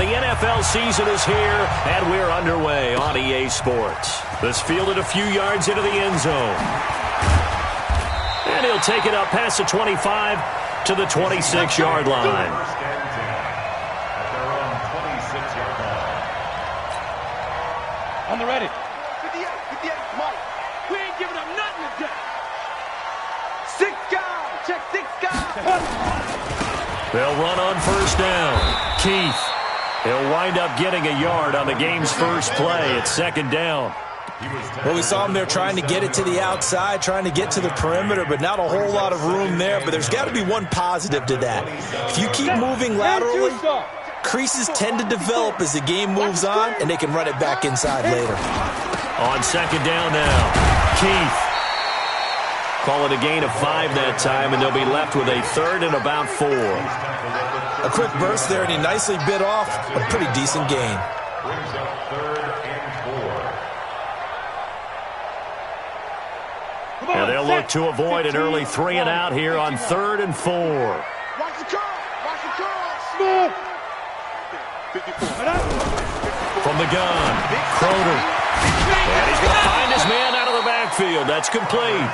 the NFL season is here, and we're underway on EA Sports. This fielded a few yards into the end zone. And he'll take it up past the 25 to the 26-yard line. On the ready. 58, come on. We ain't giving up nothing today. 6 guys, check 6 guys. They'll run on first down. Keith. He'll wind up getting a yard on the game's first play. It's second down. Well, we saw him there trying to get it to the outside, trying to get to the perimeter, but not a whole lot of room there. But there's got to be one positive to that. If you keep moving laterally, creases tend to develop as the game moves on, and they can run it back inside later. On second down now, Keith. Call it a gain of 5 that time, and they'll be left with a third and about 4. A quick burst there, and he nicely bit off a pretty decent gain. Brings up third and 4. And they'll look to avoid an early 3 and out here on third and 4. Watch the curl. Watch the curl. From the gun, Crowder. And he's going to find his man out of the backfield. That's complete.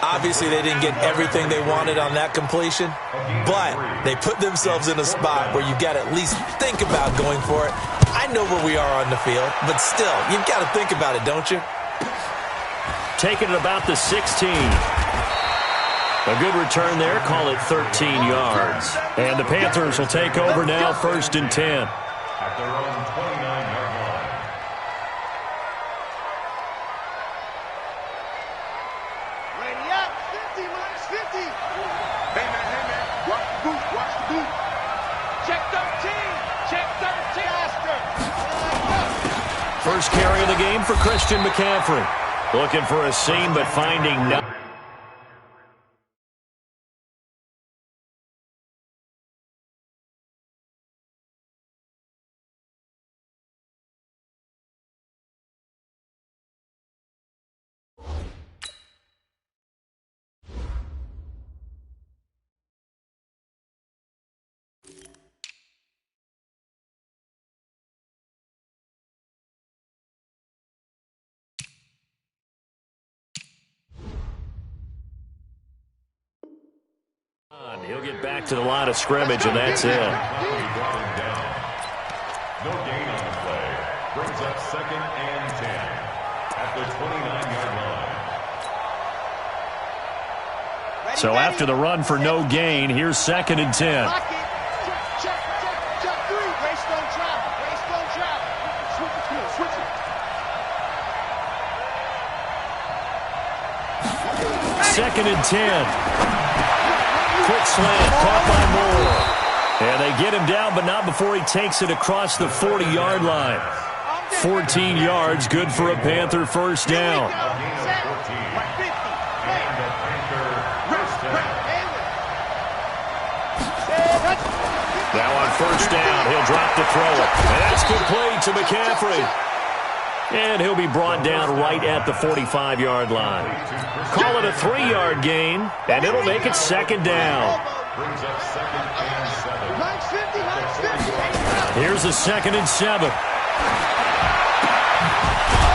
Obviously, they didn't get everything they wanted on that completion, but they put themselves in a spot where you've got to at least think about going for it. I know where we are on the field, but still, you've got to think about it, don't you? Taking it about the 16. A good return there. Call it 13 yards. And the Panthers will take over now, first and 10. At their own 29-yard line. Ready up. 50, minus 50. Hey, man. Watch the boot. Watch the boot. Check 13. Check 13. First carry of the game for Christian McCaffrey. Looking for a seam, but finding nothing. He'll get back to the line of scrimmage, and that's it. No gain on the play. Brings up second and 10 at the 29-yard line. So after the run for no gain, here's second and 10. Check 3. Race don't travel. Race don't travel. Switch it. Second and 10. Quick slant, caught by Moore. And they get him down, but not before he takes it across the 40-yard line. 14 yards, good for a Panther first down. Now on first down, he'll drop to throw it. And that's complete to McCaffrey. And he'll be brought down right at the 45-yard line. Call it a 3-yard gain, and it'll make it second down. Brings up second and 7. Here's a second and 7.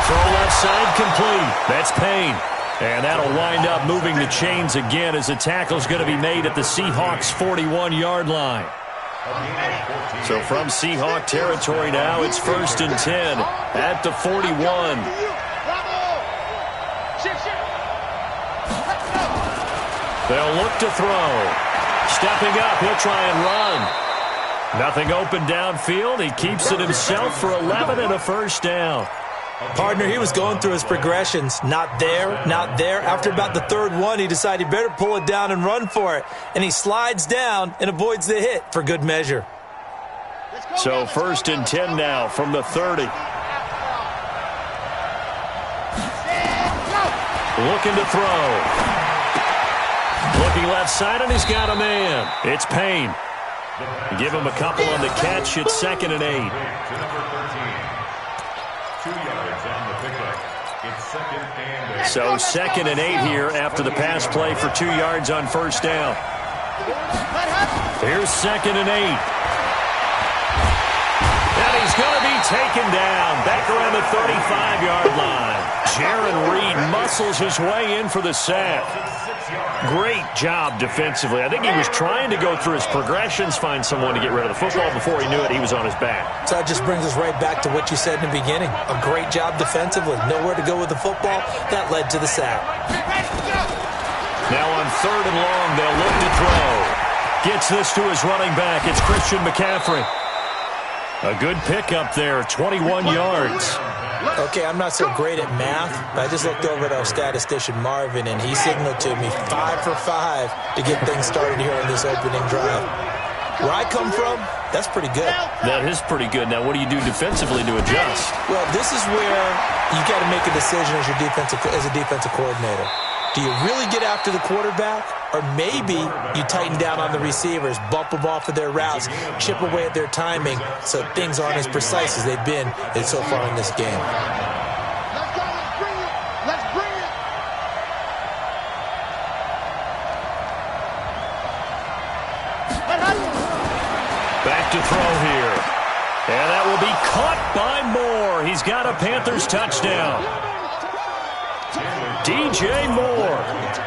Throw left side complete. That's Payne. And that'll wind up moving the chains again as the tackle's going to be made at the Seahawks' 41-yard line. So from Seahawk territory now, it's first and 10 at the 41. They'll look to throw. Stepping up, he'll try and run. Nothing open downfield. He keeps it himself for 11 and a first down. Partner, he was going through his progressions. Not there, not there. After about the third one, he decided he better pull it down and run for it. And he slides down and avoids the hit for good measure. So first and 10 now from the 30. Looking to throw. Looking left side, and he's got a man. It's Payne. Give him a couple on the catch. It's second and 8. 2 yards on the pickup. It's second and 8. So second and 8 here after the pass play for 2 yards on first down. Here's second and 8. taken down back around the 35-yard line. Jaron Reed muscles his way in for the sack. Great job defensively. I think he was trying to go through his progressions, find someone to get rid of the football. Before he knew it, he was on his back. So that just brings us right back to what you said in the beginning. A great job defensively. Nowhere to go with the football. That led to the sack. Now on 3rd and long, they'll look to throw. Gets this to his running back. It's Christian McCaffrey. A good pickup there, 21 yards. Okay, I'm not so great at math, but I just looked over at our statistician, Marvin, and he signaled to me 5 for 5 to get things started here on this opening drive. Where I come from, that's pretty good. That is pretty good. Now, what do you do defensively to adjust? Well, this is where you got to make a decision as a defensive coordinator. Do you really get after the quarterback, or maybe you tighten down on the receivers, bump them off of their routes, chip away at their timing so things aren't as precise as they've been so far in this game? Let's go. Let's bring it. Let's bring it. Back to throw here. And that will be caught by Moore. He's got a Panthers touchdown. DJ Moore,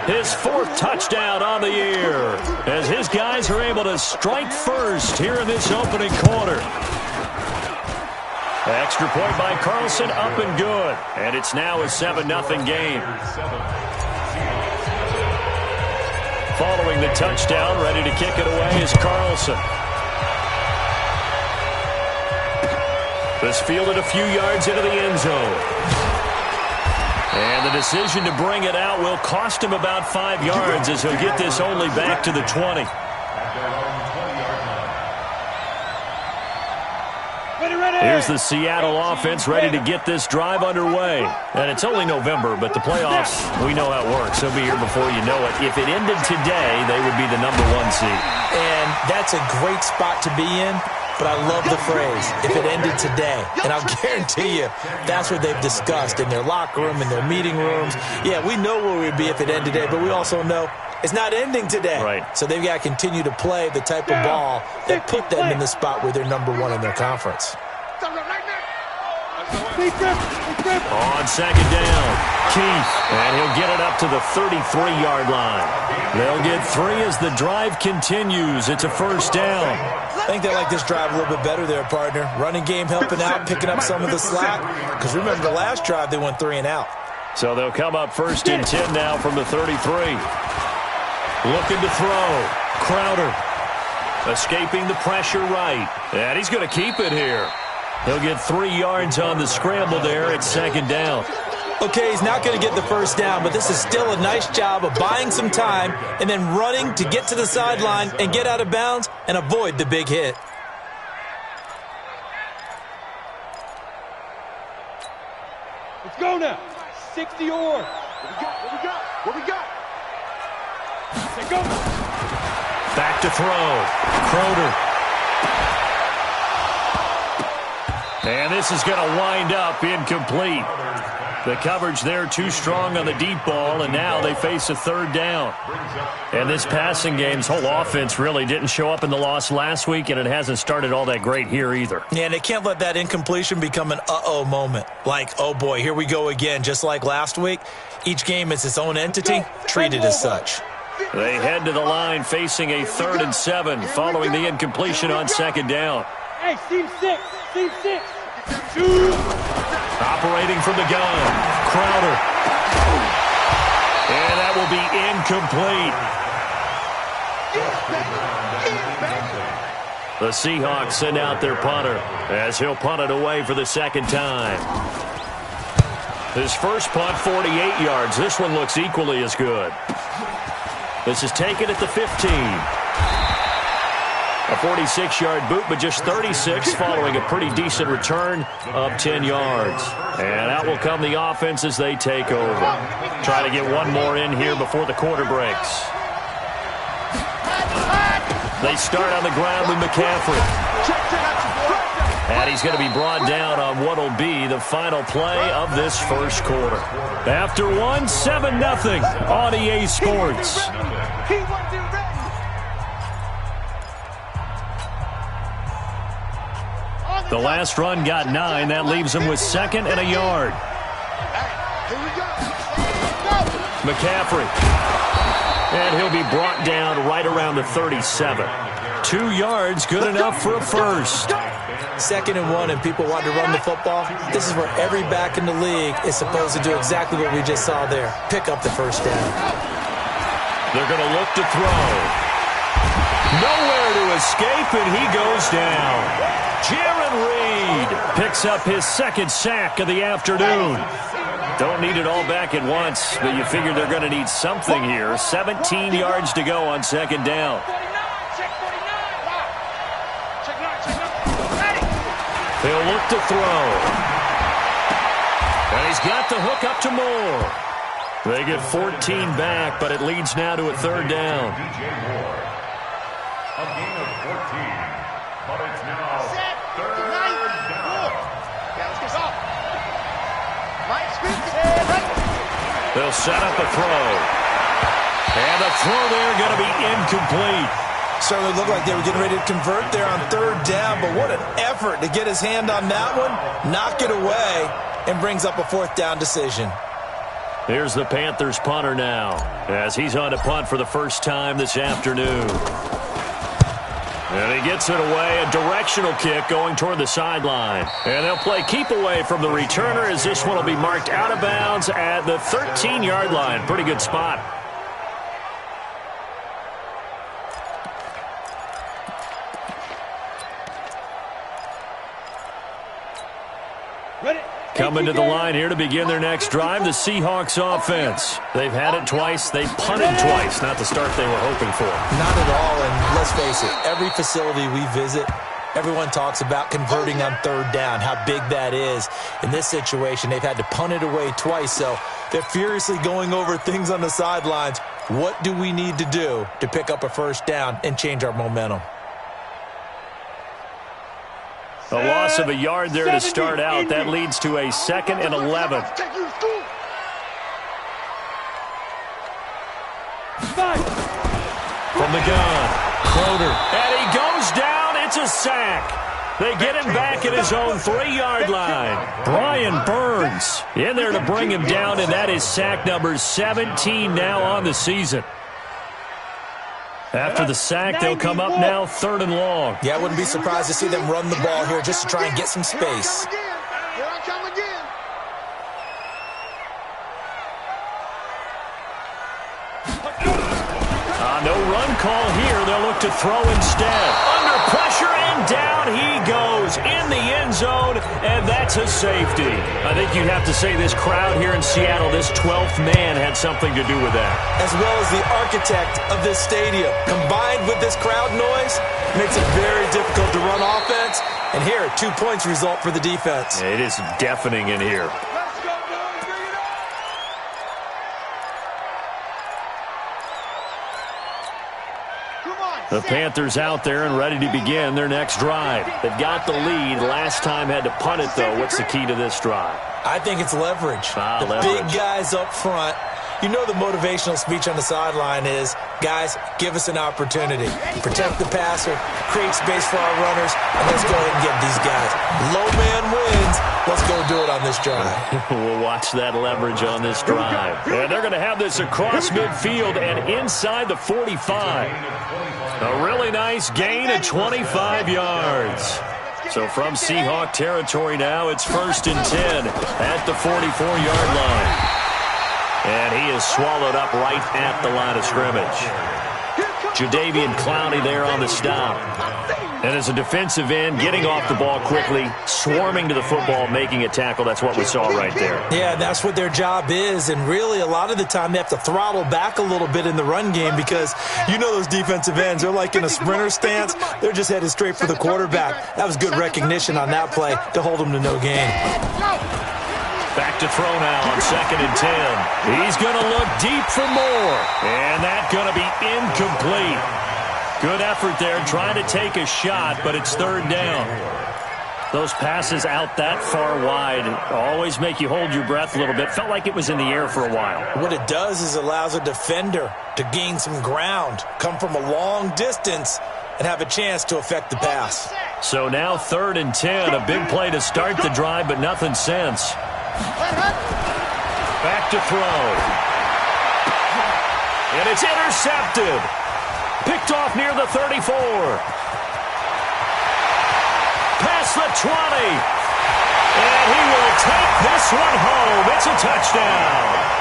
his 4th touchdown on the year, as his guys are able to strike first here in this opening quarter. Extra point by Carlson, up and good. And it's now a 7-0 game. Following the touchdown, ready to kick it away is Carlson. This fielded a few yards into the end zone. And the decision to bring it out will cost him about 5 yards as he'll get this only back to the 20. Here's the Seattle offense ready to get this drive underway. And it's only November, but the playoffs, we know how it works. They'll be here before you know it. If it ended today, they would be the #1 seed. And that's a great spot to be in. But I love the phrase, if it ended today. And I'll guarantee you, that's what they've discussed in their locker room, in their meeting rooms. Yeah, we know where we'd be if it ended today, but we also know it's not ending today. Right. So they've got to continue to play the type of ball that put them in the spot where they're #1 in their conference. On 2nd down, Keith, and he'll get it up to the 33-yard line. They'll get 3 as the drive continues. It's a 1st down. I think they like this drive a little bit better there, partner. Running game helping out, picking up some of the slack. Because remember the last drive, they went 3 and out. So they'll come up 1st and 10 now from the 33. Looking to throw. Crowder escaping the pressure right. And he's going to keep it here. He'll get 3 yards on the scramble there at 2nd down. Okay, he's not going to get the 1st down, but this is still a nice job of buying some time and then running to get to the sideline and get out of bounds and avoid the big hit. Let's go now. 60 or. What we got? Let's go. Back to throw. Crowder. And this is going to wind up incomplete. The coverage there too strong on the deep ball, and now they face a 3rd down. And this passing game's whole offense really didn't show up in the loss last week, and it hasn't started all that great here either. Yeah, and they can't let that incompletion become an uh-oh moment. Like, oh boy, here we go again, just like last week. Each game is its own entity, treated as such. They head to the line facing a 3rd and 7 following the incompletion on 2nd down. Hey, team 6. Team 6. Operating from the gun, Crowder. And that will be incomplete. The Seahawks send out their punter as he'll punt it away for the 2nd time. His first punt, 48 yards. This one looks equally as good. This is taken at the 15. A 46-yard boot, but just 36 following a pretty decent return of 10 yards. And out will come the offense as they take over. Try to get one more in here before the quarter breaks. They start on the ground with McCaffrey. And he's going to be brought down on what will be the final play of this first quarter. After one, 7-0 on EA Sports. The last run got 9. That leaves him with 2nd and a yard. McCaffrey. And he'll be brought down right around the 37. 2 yards, good enough for a first. 2nd and 1, and people want to run the football. This is where every back in the league is supposed to do exactly what we just saw there. Pick up the first down. They're going to look to throw. Nowhere to escape, and he goes down. Jaron Reed picks up his 2nd sack of the afternoon. Don't need it all back at once, but you figure they're going to need something here. 17 yards to go on 2nd down. He'll look to throw. And he's got the hook up to Moore. They get 14 back, but it leads now to a 3rd down. DJ Moore. A gain of 14, but it's now 3rd down. They'll set up a throw. And the throw there going to be incomplete. Certainly looked like they were getting ready to convert there on 3rd down, but what an effort to get his hand on that one, knock it away, and brings up a 4th down decision. Here's the Panthers punter now, as he's on to punt for the first time this afternoon. And he gets it away, a directional kick going toward the sideline. And they'll play keep away from the returner, as this one will be marked out of bounds at the 13-yard line. Pretty good spot. Coming to the line here to begin their next drive, the Seahawks offense. They've had it twice. They've punted twice. Not the start they were hoping for. Not at all, and let's face it, every facility we visit, everyone talks about converting on 3rd down, how big that is. In this situation, they've had to punt it away twice, so they're furiously going over things on the sidelines. What do we need to do to pick up a 1st down and change our momentum? A loss of a yard there to start out. That leads to a 2nd and 11. From the gun, Crowder. And he goes down. It's a sack. They get him back at his own 3-yard line. Brian Burns in there to bring him down, and that is sack number 17 now on the season. After the sack, they'll come up now 3rd and long. Yeah, I wouldn't be surprised to see them run the ball here just to try and get some space. No run call here. They'll look to throw instead. Under pressure, and down he goes in the end zone, and that's a safety. I think you'd have to say this crowd here in Seattle, this 12th man, had something to do with that. As well as the architect of this stadium. Combined with this crowd noise, makes it very difficult to run offense. And here, 2 points result for the defense. It is deafening in here. The Panthers out there and ready to begin their next drive. They've got the lead. Last time had to punt it, though. What's the key to this drive? I think it's leverage. Big guys up front. You know the motivational speech on the sideline is, guys, give us an opportunity. Protect the passer, create space for our runners, and let's go ahead and get these guys. Low man wins. Let's go do it on this drive. We'll watch that leverage on this drive. And they're going to have this across midfield and inside the 45. A really nice gain of 25 yards. So from Seahawk territory now, it's 1st and 10 at the 44-yard line. And he is swallowed up right at the line of scrimmage. Jadeveon Clowney there on the stop. And as a defensive end, getting off the ball quickly, swarming to the football, making a tackle. That's what we saw right there. Yeah, that's what their job is. And really, a lot of the time, they have to throttle back a little bit in the run game because you know those defensive ends, they're like in a sprinter stance. They're just headed straight for the quarterback. That was good recognition on that play to hold them to no gain. Back to throw now on 2nd and 10. He's going to look deep for more. And that's going to be incomplete. Good effort there trying to take a shot, but it's 3rd down. Those passes out that far wide always make you hold your breath a little bit. Felt like it was in the air for a while. What it does is allows a defender to gain some ground, come from a long distance, and have a chance to affect the pass. So now 3rd and 10, a big play to start the drive, but nothing since. Back to throw. And it's intercepted. Picked off near the 34. Past the 20. And he will take this one home. It's a touchdown.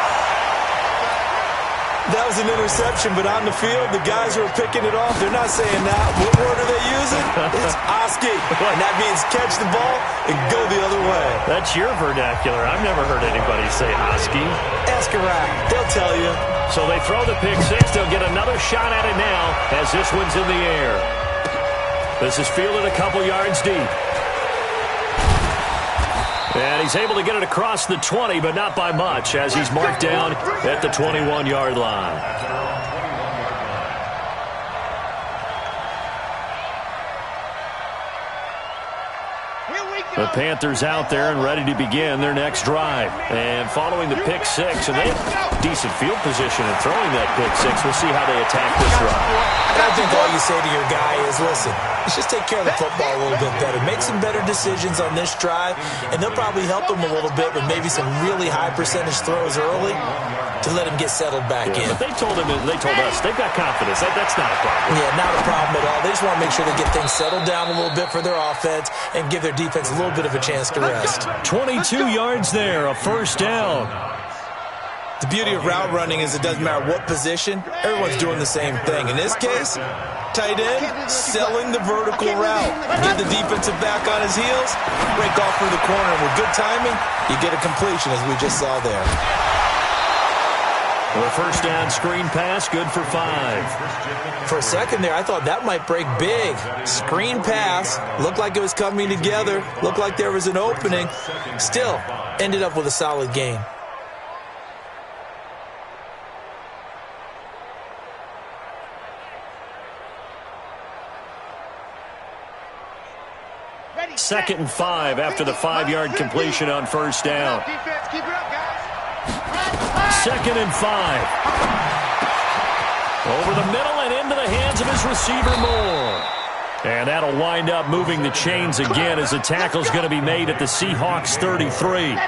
That was an interception, but on the field, the guys who are picking it off, they're not saying that. What word are they using? It's Oski. And that means catch the ball and go the other way. That's your vernacular. I've never heard anybody say Oski. Ask around. They'll tell you. So they throw the pick six. They'll get another shot at it now as this one's in the air. This is fielded a couple yards deep. And he's able to get it across the 20, but not by much, as he's marked down at the 21-yard line. The Panthers out there and ready to begin their next drive. And following the pick six, and they have decent field position in throwing that pick six. We'll see how they attack this drive. I think all you say to your guy is, listen, let's just take care of the football a little bit better. Make some better decisions on this drive, and they'll probably help him a little bit with maybe some really high percentage throws early to let him get settled back in. But they told us, they've got confidence. That's not a problem. Yeah, not a problem at all. They just want to make sure they get things settled down a little bit for their offense and give their defense a little bit of a chance to rest. 22 yards there, a first down. The beauty of route running is it doesn't matter what position, everyone's doing the same thing. In this case, tight end, selling the vertical route. Get the defensive back on his heels, break off through the corner, and with good timing, you get a completion as we just saw there. The first down screen pass, good for 5. For a second there, I thought that might break big. Screen pass, looked like it was coming together, looked like there was an opening. Still, ended up with a solid gain. Second and 5 after the 5-yard completion on first down. Second and 5. Over the middle and into the hands of his receiver, Moore. And that'll wind up moving the chains again as the tackle's going to be made at the Seahawks 33.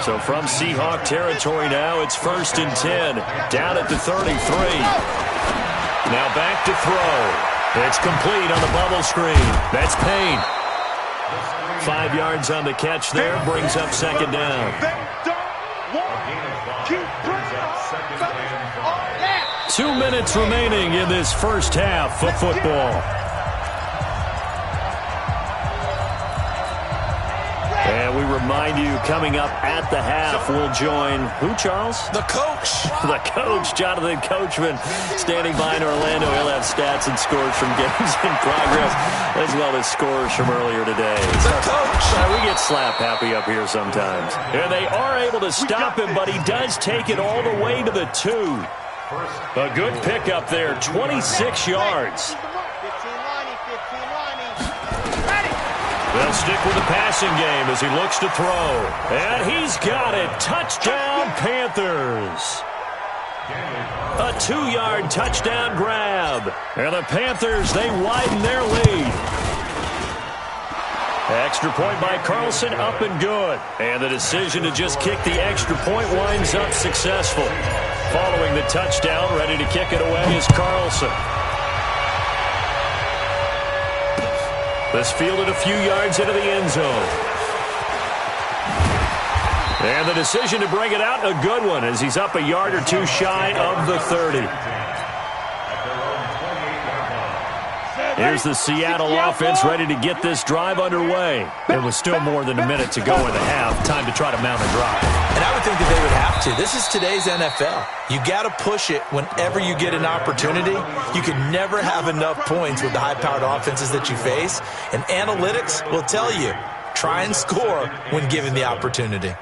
So from Seahawk territory now, it's 1st and 10. Down at the 33. Now back to throw. It's complete on the bubble screen. That's Payne. 5 yards on the catch there, brings up second down. 2 minutes remaining in this first half of football. And we remind you, coming up at the half, we'll join who, Charles? The coach. The coach, Jonathan Coachman, standing by in Orlando. He'll have stats and scores from games in progress, as well as scores from earlier today. The coach. We get slap happy up here sometimes. And they are able to stop him, but he does take it all the way to the 2. A good pickup there, 26 yards. They'll stick with the passing game as he looks to throw. And he's got it. Touchdown, Panthers. A 2-yard touchdown grab. And the Panthers, they widen their lead. Extra point by Carlson, up and good. And the decision to just kick the extra point winds up successful. Following the touchdown, ready to kick it away is Carlson. This fielded a few yards into the end zone. And the decision to bring it out, a good one, as he's up a yard or two shy of the 30. Here's the Seattle offense ready to get this drive underway. There was still more than a minute to go in the half. Time to try to mount a drive. And I would think that they would have to. This is today's NFL. You got to push it whenever you get an opportunity. You can never have enough points with the high-powered offenses that you face. And analytics will tell you, try and score when given the opportunity.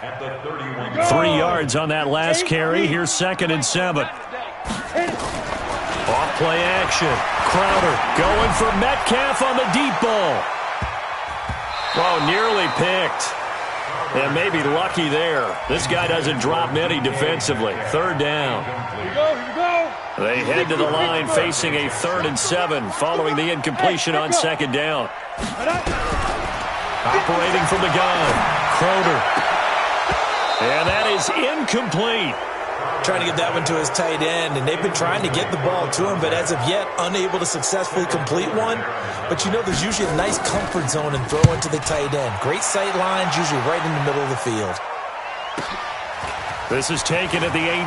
3 yards on that last carry. Here's 2nd and 7. Off play action. Crowder going for Metcalf on the deep ball. Oh, nearly picked. And maybe lucky there. This guy doesn't drop many defensively. Third down. Here we go, here we go. They head to the line facing a 3rd and 7 following the incompletion on 2nd down. Operating from the gun, Crowder. And that is incomplete. Trying to get that one to his tight end, and they've been trying to get the ball to him, but as of yet, unable to successfully complete one. But you know, there's usually a nice comfort zone in throwing to the tight end. Great sight lines, usually right in the middle of the field. This is taken at the 18.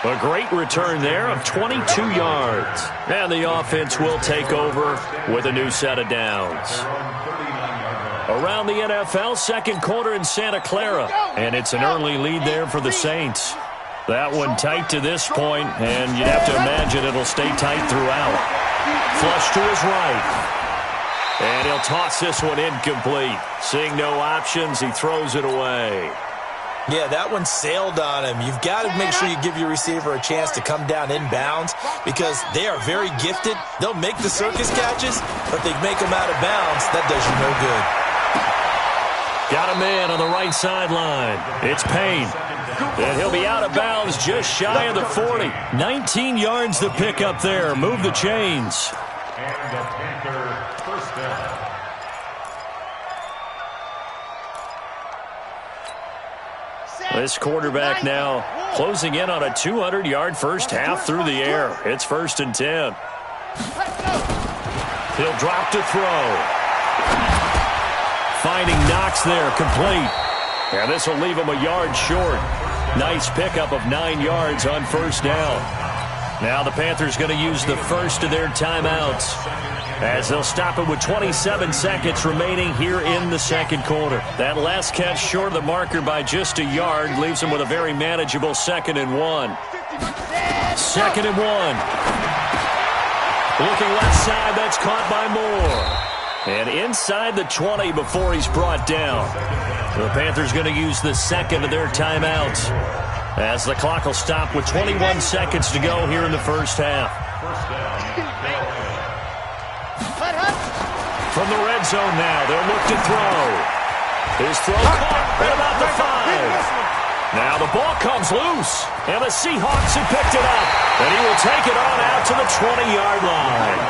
A great return there of 22 yards. And the offense will take over with a new set of downs. Around the NFL, second quarter in Santa Clara. And it's an early lead there for the Saints. That one tight to this point, and you'd have to imagine it'll stay tight throughout. Flush to his right. And he'll toss this one incomplete. Seeing no options, he throws it away. Yeah, that one sailed on him. You've got to make sure you give your receiver a chance to come down inbounds because they are very gifted. They'll make the circus catches, but they make them out of bounds. That does you no good. Got a man on the right sideline. It's Payne. And he'll be out of bounds just shy of the 40. 19 yards to pick up there. Move the chains. And the Panther first down. This quarterback now closing in on a 200-yard first half through the air. It's 1st and 10. He'll drop to throw. Finding Knox there, complete. And this will leave him a yard short. Nice pickup of 9 yards on first down. Now the Panthers going to use the first of their timeouts as they'll stop it with 27 seconds remaining here in the second quarter. That last catch short of the marker by just a yard leaves them with a very manageable 2nd and 1. 2nd and 1. Looking left side, that's caught by Moore. And inside the 20 before he's brought down. The Panthers going to use the second of their timeouts as the clock will stop with 21 seconds to go here in the first half. From the red zone now, they'll look to throw. His throw caught right about the 5. Now the ball comes loose, and the Seahawks have picked it up. And he will take it on out to the 20-yard line.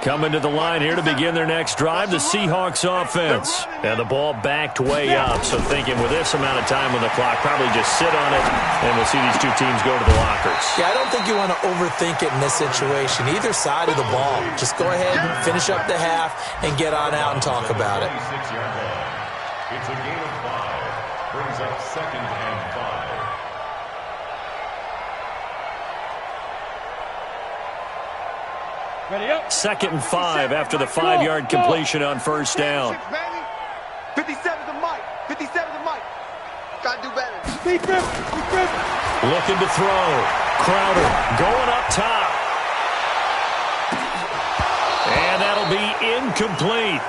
Coming to the line here to begin their next drive, the Seahawks offense. And the ball backed way up, so thinking with this amount of time on the clock, probably just sit on it, and we'll see these two teams go to the lockers. Yeah, I don't think you want to overthink it in this situation. Either side of the ball. Just go ahead and finish up the half and get on out and talk about it. It's a gain of 5. Brings up 2nd and 5. Ready up. 2nd and 5 after the 5-yard completion on first down. 57 to Mike. 57 to Mike. Gotta do better. Speed grip. Speed grip. Looking to throw. Crowder going up top. And that'll be incomplete.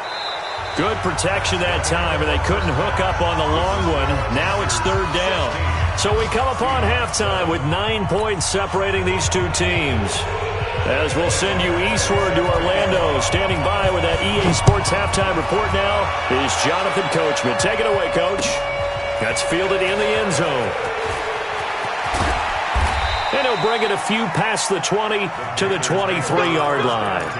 Good protection that time, and they couldn't hook up on the long one. Now it's 3rd down. So we come upon halftime with 9 points separating these two teams. As we'll send you eastward to Orlando. Standing by with that EA Sports halftime report now is Jonathan Coachman. Take it away, Coach. That's fielded in the end zone. And he'll bring it a few past the 20 to the 23-yard line.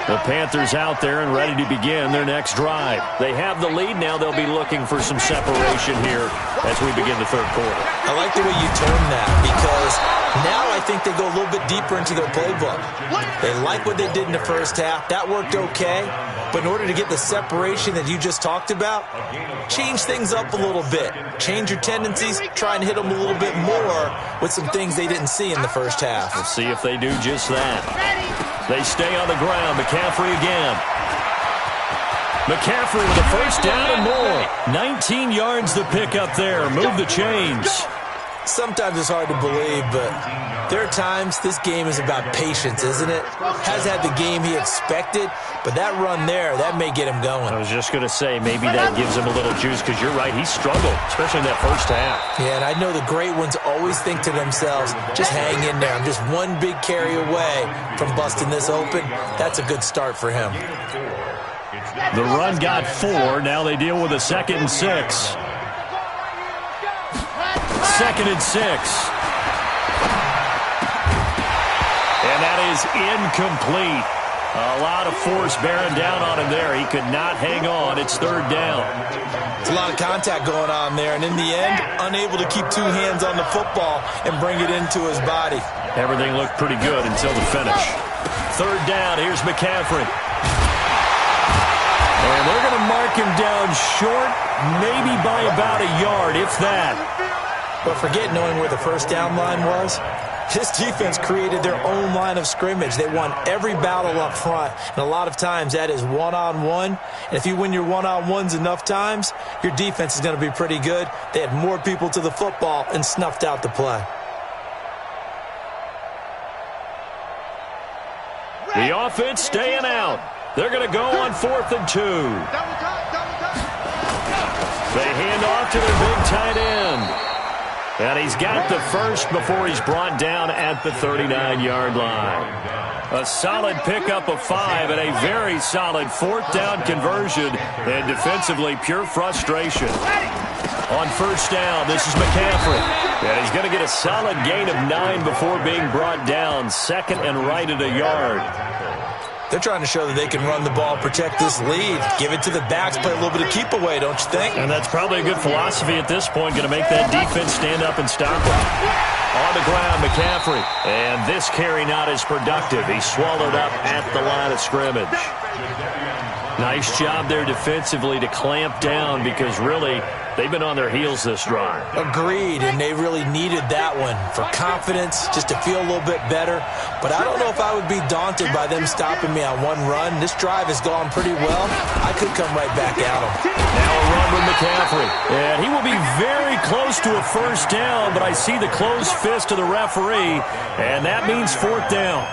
The Panthers out there and ready to begin their next drive. They have the lead. Now they'll be looking for some separation here as we begin the third quarter. I like the way you term that because now I think they go a little bit deeper into their playbook. They like what they did in the first half. That worked okay. But in order to get the separation that you just talked about, change things up a little bit. Change your tendencies. Try and hit them a little bit more with some things they didn't see in the first half. We'll see if they do just that. They stay on the ground. McCaffrey again. McCaffrey with a first down and more. 19 yards to pick up there. Move the chains. Sometimes it's hard to believe, but there are times this game is about patience, isn't it? Has had the game he expected, but that run there, that may get him going. I was just going to say, maybe that gives him a little juice, because you're right, he struggled, especially in that first half. Yeah, and I know the great ones always think to themselves, just hang in there. I'm just one big carry away from busting this open. That's a good start for him. The run got 4. Now they deal with a 2nd and 6. 2nd and 6. And that is incomplete. A lot of force bearing down on him there. He could not hang on. It's 3rd down. It's a lot of contact going on there, and in the end, unable to keep 2 hands on the football and bring it into his body. Everything looked pretty good until the finish. 3rd down. Here's McCaffrey. And they're going to mark him down short, maybe by about a yard, if that. But forget knowing where the first down line was. This defense created their own line of scrimmage. They won every battle up front, and a lot of times that is one-on-one. And if you win your one-on-ones enough times, your defense is going to be pretty good. They had more people to the football and snuffed out the play. The offense staying out. They're going to go on 4th and 2. They hand off to their big tight end. And he's got the first before he's brought down at the 39-yard line. A solid pickup of 5 and a very solid 4th down conversion. And defensively, pure frustration. On 1st down, this is McCaffrey. And he's going to get a solid gain of 9 before being brought down. 2nd and right at a yard. They're trying to show that they can run the ball, protect this lead, give it to the backs, play a little bit of keep away, don't you think? And that's probably a good philosophy at this point, going to make that defense stand up and stop them. On the ground, McCaffrey. And this carry not as productive. He swallowed up at the line of scrimmage. Nice job there defensively to clamp down, because really, they've been on their heels this drive. Agreed, and they really needed that one for confidence, just to feel a little bit better. But I don't know if I would be daunted by them stopping me on one run. This drive has gone pretty well. I could come right back at them. Now a run with McCaffrey. And he will be very close to a first down, but I see the closed fist of the referee, and that means 4th down.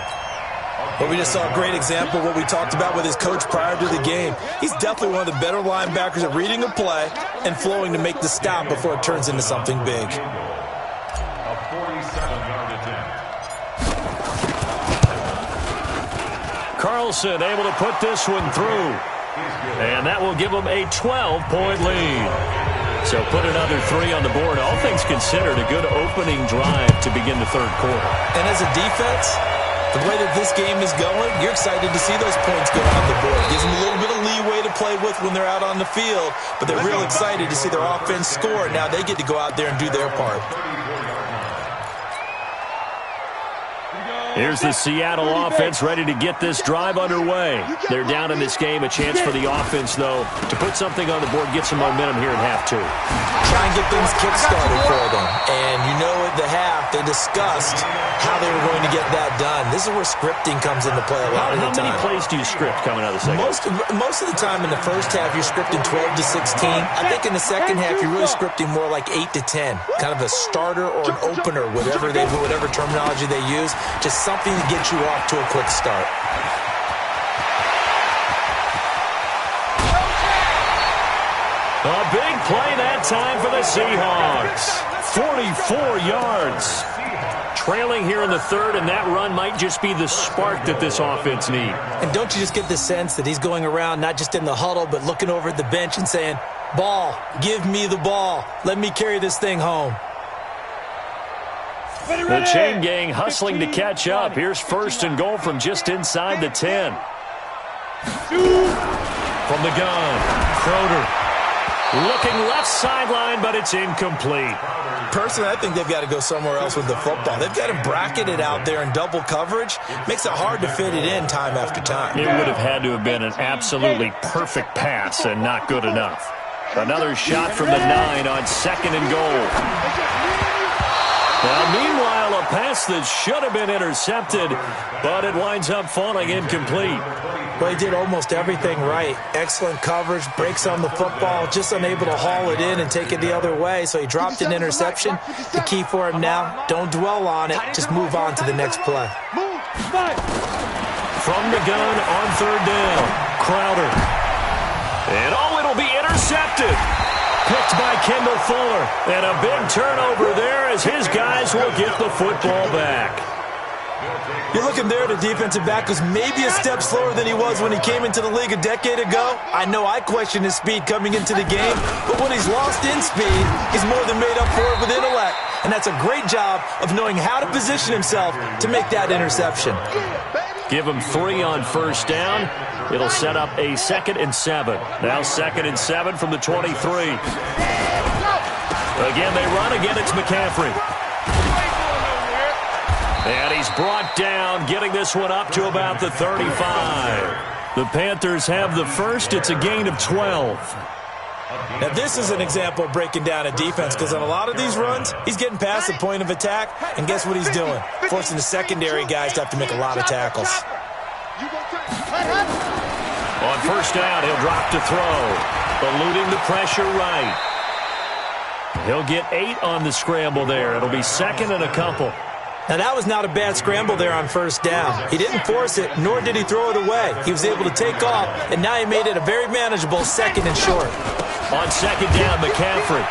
But we just saw a great example of what we talked about with his coach prior to the game. He's definitely one of the better linebackers at reading a play and flowing to make the stop before it turns into something big. A 47-yard attempt. Carlson able to put this one through. And that will give them a 12-point lead. So put another 3 on the board. All things considered, a good opening drive to begin the 3rd quarter. And as a defense, the way that this game is going, you're excited to see those points go on the board. Gives them a little bit of leeway to play with when they're out on the field, but they're real excited to see their offense score. Now they get to go out there and do their part. Here's the Seattle offense ready to get this drive underway. They're down in this game. A chance for the offense, though, to put something on the board, get some momentum here in half 2. Try and get things kick-started for them. And you know at the half, they discussed how they were going to get that done. This is where scripting comes into play a lot of the time. How many plays do you script coming out of the second? Most of the time in the first half, you're scripting 12 to 16. I think in the second half, you're really scripting more like 8 to 10. Kind of a starter or an opener, whatever terminology they use. Just something to get you off to a quick start. A big play that time for the Seahawks. 44 yards. Trailing here in the 3rd, and that run might just be the spark that this offense needs. And don't you just get the sense that he's going around not just in the huddle, but looking over at the bench and saying, ball, give me the ball. Let me carry this thing home. The chain gang hustling to catch up. Here's 1st and goal from just inside the 10. From the gun, Crowder. Looking left sideline, but it's incomplete. Personally, I think they've got to go somewhere else with the football. They've got him bracketed out there in double coverage. Makes it hard to fit it in time after time. It would have had to have been an absolutely perfect pass and not good enough. Another shot from the 9 on 2nd and goal. Now, meanwhile, a pass that should have been intercepted, but it winds up falling incomplete. Well, he did almost everything right. Excellent coverage, breaks on the football, just unable to haul it in and take it the other way, so he dropped an interception. The key for him now, don't dwell on it, just move on to the next play. From the gun on third down, Crowder. And it'll be intercepted. Picked by Kendall Fuller. And a big turnover there as his guys will get the football back. You're looking there, the defensive back was maybe a step slower than he was when he came into the league a decade ago. I know I questioned his speed coming into the game, but when he's lost in speed, he's more than made up for it with intellect. And that's a great job of knowing how to position himself to make that interception. Give him 3 on first down. It'll set up a 2nd and 7. Now 2nd and 7 from the 23. Again, they run. Again, it's McCaffrey. And he's brought down, getting this one up to about the 35. The Panthers have the first. It's a gain of 12. Now, this is an example of breaking down a defense, because on a lot of these runs, he's getting past the point of attack, and guess what he's doing? Forcing the secondary guys to have to make a lot of tackles. On first down, he'll drop to throw, eluding the pressure right. He'll get 8 on the scramble there. It'll be 2nd and a couple. Now, that was not a bad scramble there on first down. He didn't force it, nor did he throw it away. He was able to take off, and now he made it a very manageable 2nd and short. On 2nd down, McCaffrey.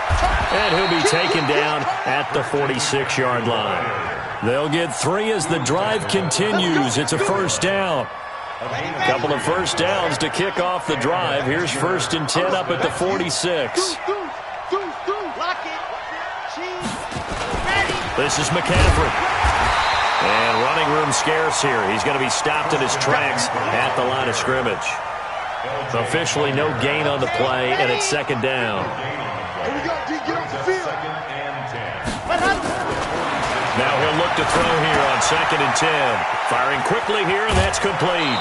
And he'll be taken down at the 46-yard line. They'll get 3 as the drive continues. It's a first down. A couple of first downs to kick off the drive. Here's 1st and 10 up at the 46. This is McCaffrey. And running room scarce here. He's going to be stopped in his tracks at the line of scrimmage. Officially no gain on the play, and it's 2nd down. Now he'll look to throw here on 2nd and 10. Firing quickly here, and that's complete.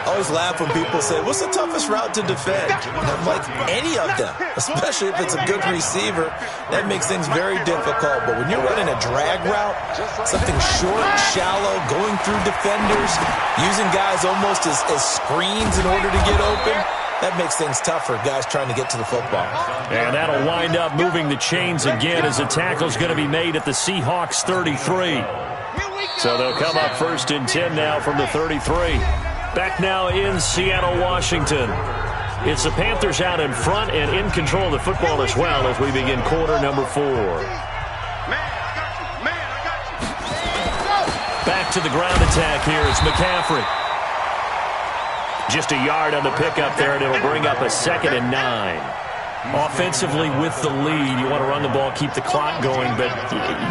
I always laugh when people say, what's the toughest route to defend? And I'm like, any of them, especially if it's a good receiver. That makes things very difficult. But when you're running a drag route, something short, shallow, going through defenders, using guys almost as screens in order to get open, that makes things tough for guys trying to get to the football. And that'll wind up moving the chains again as the tackle's going to be made at the Seahawks 33. So they'll come up 1st and 10 now from the 33. Back now in Seattle, Washington. It's the Panthers out in front and in control of the football as well as we begin quarter number 4. Back to the ground attack here. It's McCaffrey. Just a yard on the pickup there, and it'll bring up a 2nd and 9. Offensively with the lead, you want to run the ball, keep the clock going, but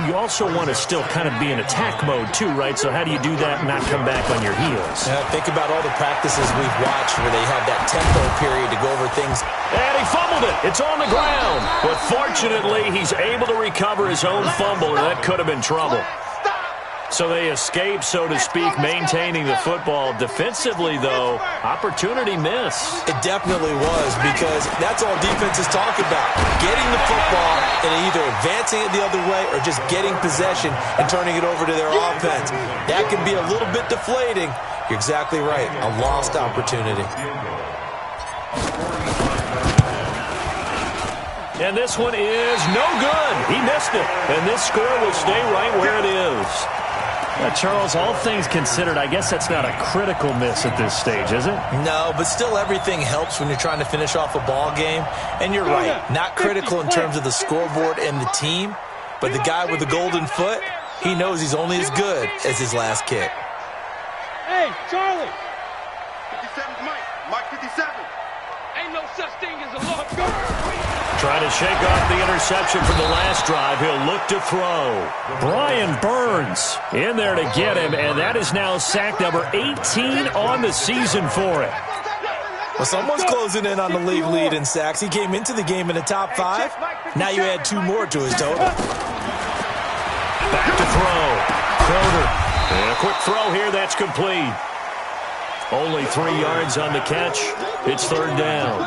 you also want to still kind of be in attack mode too, right? So how do you do that and not come back on your heels? Think about all the practices we've watched where they have that tempo period to go over things. And he fumbled it. It's on the ground. But fortunately, he's able to recover his own fumble, and that could have been trouble. So they escape, so to speak, maintaining the football. Defensively, though, opportunity miss. It definitely was, because that's all defenses talk about. Getting the football and either advancing it the other way or just getting possession and turning it over to their offense. That can be a little bit deflating. You're exactly right. A lost opportunity. And this one is no good. He missed it. And this score will stay right where it is. Charles, all things considered, I guess that's not a critical miss at this stage, is it? No, but still everything helps when you're trying to finish off a ball game. And you're right, not critical in terms of the scoreboard and the team, but the guy with the golden foot, he knows he's only as good as his last kick. Hey, Charlie! 57's Mike. Mike 57. Ain't no such thing as a look. Go! Trying to shake off the interception from the last drive. He'll look to throw. Brian Burns in there to get him, and that is now sack number 18 on the season for it. Well, someone's closing in on the league lead in sacks. He came into the game in the top 5. Now you add 2 more to his total. Back to throw. Crowder. And a quick throw here. That's complete. Only 3 yards on the catch. It's 3rd down.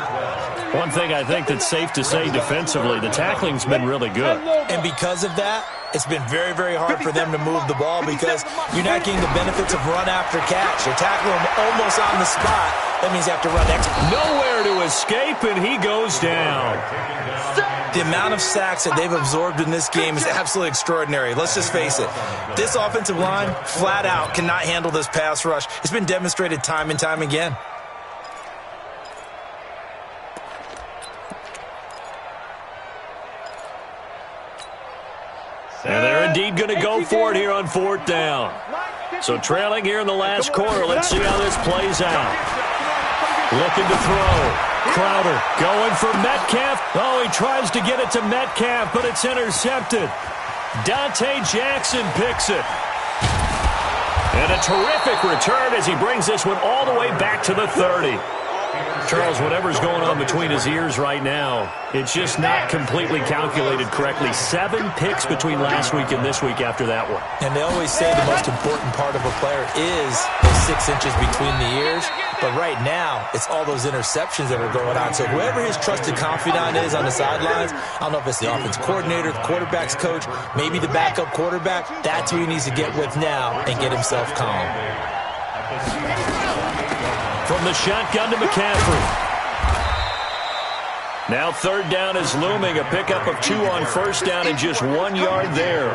One thing I think that's safe to say defensively, the tackling's been really good. And because of that, It's been very, very hard for them to move the ball because you're not getting the benefits of run after catch. You're tackling them almost on the spot. That means you have to run extra. Nowhere to escape, and he goes down. The amount of sacks that they've absorbed in this game is absolutely extraordinary. Let's just face it. This offensive line, flat out, cannot handle this pass rush. It's been demonstrated time and time again. And they're indeed going to go for it here on 4th down. So trailing here in the last quarter. Let's see how this plays out. Looking to throw. Crowder going for Metcalf. Oh, he tries to get it to Metcalf, but it's intercepted. Dante Jackson picks it. And a terrific return as he brings this one all the way back to the 30. Charles, whatever's going on between his ears right now, it's just not completely calculated correctly. 7 picks between last week and this week after that one. And they always say the most important part of a player is those 6 inches between the ears. But right now, it's all those interceptions that are going on. So whoever his trusted confidant is on the sidelines, I don't know if it's the offense coordinator, the quarterback's coach, maybe the backup quarterback, that's who he needs to get with now and get himself calm. From the shotgun to McCaffrey. Now 3rd down is looming. A pickup of 2 on 1st down and just 1 yard there.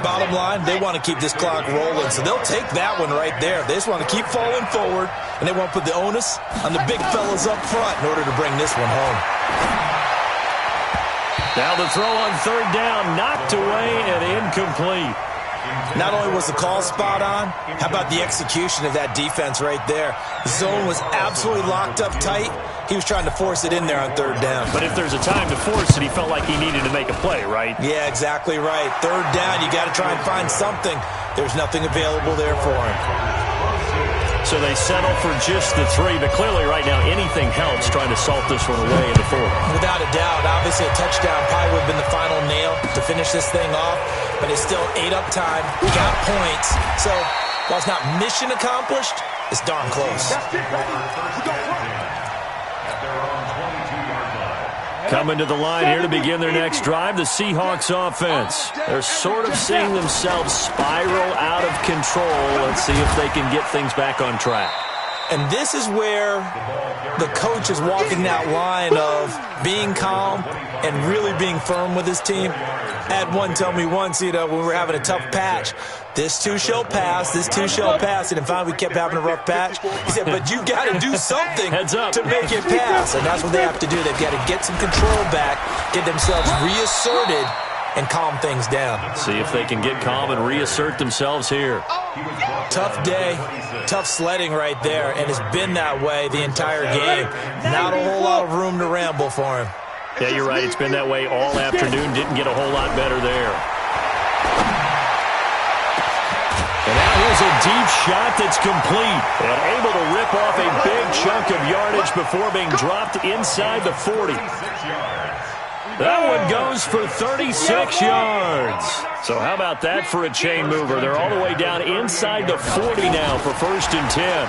Bottom line, they want to keep this clock rolling, so they'll take that one right there. They just want to keep falling forward, and they want to put the onus on the big fellas up front in order to bring this one home. Now the throw on 3rd down, knocked away and incomplete. Not only was the call spot on, how about the execution of that defense right there? The zone was absolutely locked up tight. He was trying to force it in there on 3rd down. But if there's a time to force it, he felt like he needed to make a play, right? Yeah, exactly right. 3rd down, you got to try and find something. There's nothing available there for him. So they settle for just the 3, but clearly right now anything helps trying to salt this one away in the 4th. Without a doubt, obviously a touchdown probably would have been the final nail to finish this thing off, but it's still ate up time, got points. So while it's not mission accomplished, it's darn close. Coming to the line here to begin their next drive, the Seahawks offense. They're sort of seeing themselves spiral out of control. Let's see if they can get things back on track. And this is where the coach is walking that line of being calm and really being firm with his team. I had one tell me once, when we were having a tough patch, this too shall pass, this too shall pass. And finally we kept having a rough patch. He said, but you got to do something to make it pass. And that's what they have to do. They've got to get some control back, get themselves reasserted, and calm things down. See if they can get calm and reassert themselves here. Tough day, tough sledding right there, and it's been that way the entire game. Not a whole lot of room to ramble for him. Yeah, you're right. It's been that way all afternoon. Didn't get a whole lot better there. And now here's a deep shot that's complete. And able to rip off a big chunk of yardage before being dropped inside the 40. That one goes for 36 yards. So how about that for a chain mover? They're all the way down inside the 40 now for 1st and 10.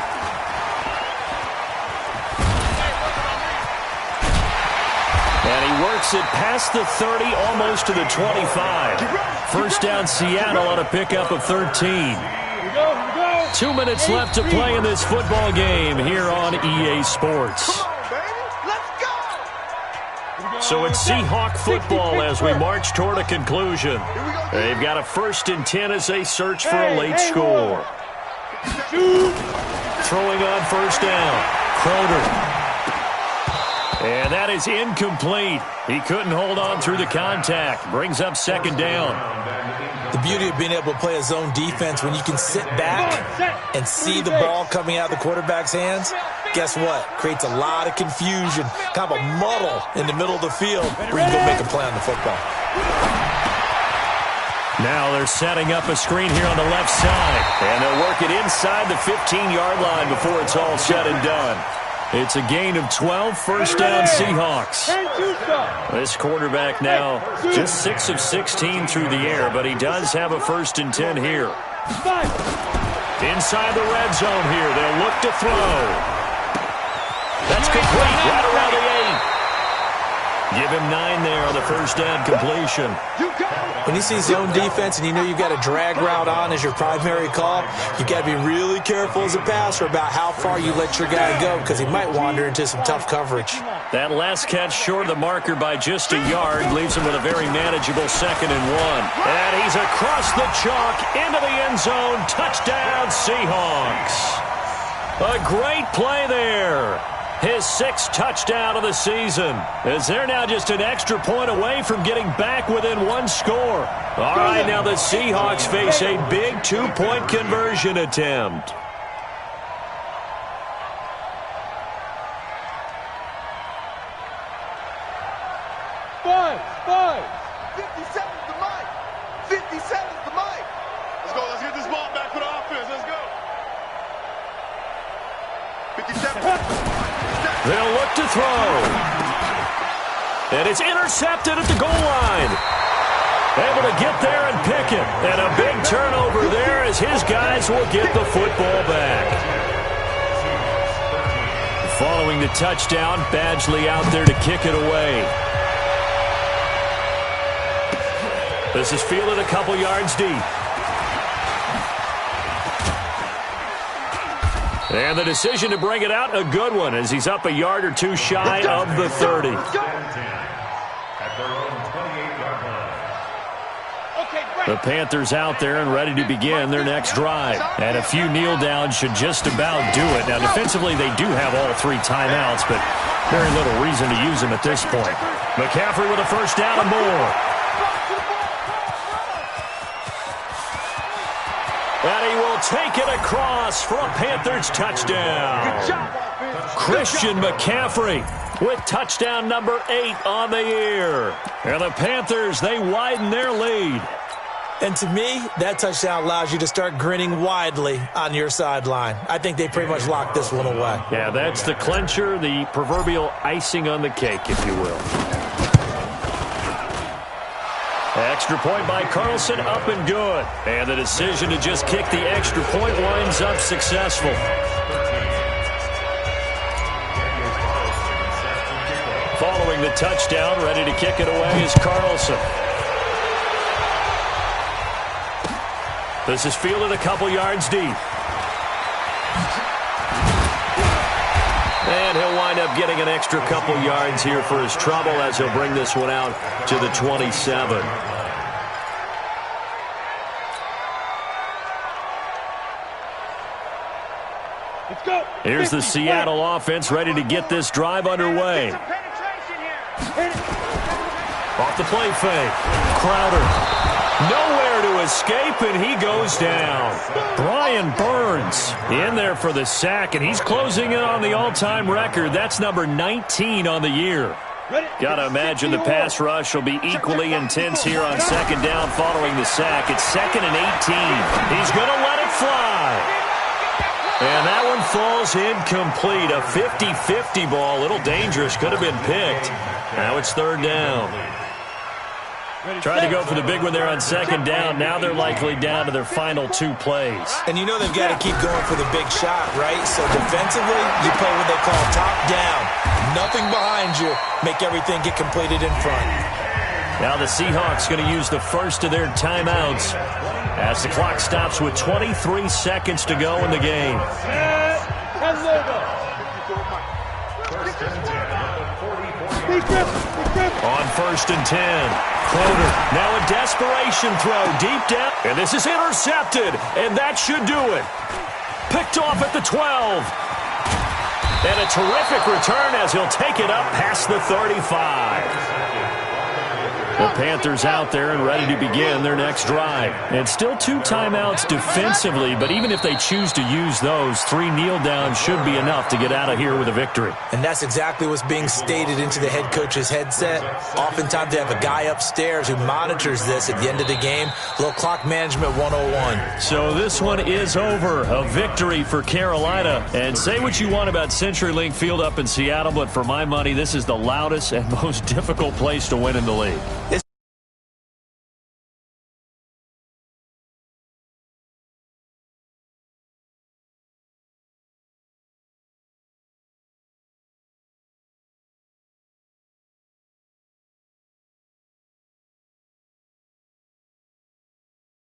And he works it past the 30, almost to the 25. 1st down Seattle on a pickup of 13. 2 minutes left to play in this football game here on EA Sports. So it's Seahawk football as we march toward a conclusion. They've got a 1st and 10 as they search for a late score. Throwing on 1st down. Crowder. And that is incomplete. He couldn't hold on through the contact. Brings up 2nd down. The beauty of being able to play a zone defense when you can sit back and see the ball coming out of the quarterback's hands, guess what? Creates a lot of confusion, kind of a muddle in the middle of the field where you can go make a play on the football. Now they're setting up a screen here on the left side, and they'll work it inside the 15-yard line before it's all said and done. It's a gain of 12, 1st down Seahawks. This quarterback now just 6 of 16 through the air, but he does have a 1st and 10 here. Inside the red zone here, they'll look to throw. That's complete right around the 8. Give him 9 there on the first down completion. When you see zone defense and you know you've got a drag route on as your primary call, you've got to be really careful as a passer about how far you let your guy go because he might wander into some tough coverage. That last catch short of the marker by just a yard leaves him with a very manageable 2nd and 1. And he's across the chalk into the end zone. Touchdown, Seahawks. A great play there. His 6th touchdown of the season, as they're now just an extra point away from getting back within 1 score. All right, now the Seahawks face a big 2-point conversion attempt. Five. 57's the mic. 57's the mic. Let's go. Let's get this ball back for the offense. Let's go. 57. They'll look to throw. And it's intercepted at the goal line. Able to get there and pick it. And a big turnover there as his guys will get the football back. Following the touchdown, Badgley out there to kick it away. This is fielded a couple yards deep. And the decision to bring it out, a good one, as he's up a yard or 2 shy of the 30. The Panthers out there and ready to begin their next drive. And a few kneel downs should just about do it. Now, defensively, they do have all 3 timeouts, but very little reason to use them at this point. McCaffrey with a first down and more. And he will take it across for a Panthers touchdown. Christian McCaffrey with touchdown number 8 on the year. And the Panthers, they widen their lead. And to me, that touchdown allows you to start grinning widely on your sideline. I think they pretty much locked this one away. Yeah, that's the clincher, the proverbial icing on the cake, if you will. Extra point by Carlson, up and good. And the decision to just kick the extra point winds up successful. Following the touchdown, ready to kick it away is Carlson. This is fielded a couple yards deep. And he'll wind up getting an extra couple yards here for his trouble as he'll bring this one out to the 27. Let's go. Here's the Seattle offense ready to get this drive underway. Off the play fake. Crowder. Nowhere to escape, and he goes down. Brian Burns in there for the sack, and he's closing in on the all-time record. That's number 19 on the year. Got to imagine the pass rush will be equally intense here on 2nd down following the sack. It's 2nd and 18. He's going to let it fly. And that one falls incomplete. A 50-50 ball, a little dangerous, could have been picked. Now it's 3rd down. Trying to go for the big one there on 2nd down. Now they're likely down to their final 2 plays. And you know they've got to keep going for the big shot, right? So defensively, you play what they call top down. Nothing behind you. Make everything get completed in front. Now the Seahawks going to use the first of their timeouts as the clock stops with 23 seconds to go in the game. On 1st and 10. Cloder, now a desperation throw deep down. And this is intercepted, and that should do it. Picked off at the 12. And a terrific return as he'll take it up past the 35. The Panthers out there and ready to begin their next drive. And still 2 timeouts defensively, but even if they choose to use those, 3 kneel downs should be enough to get out of here with a victory. And that's exactly what's being stated into the head coach's headset. Oftentimes they have a guy upstairs who monitors this at the end of the game. Little clock management 101. So this one is over. A victory for Carolina. And say what you want about CenturyLink Field up in Seattle, but for my money, this is the loudest and most difficult place to win in the league.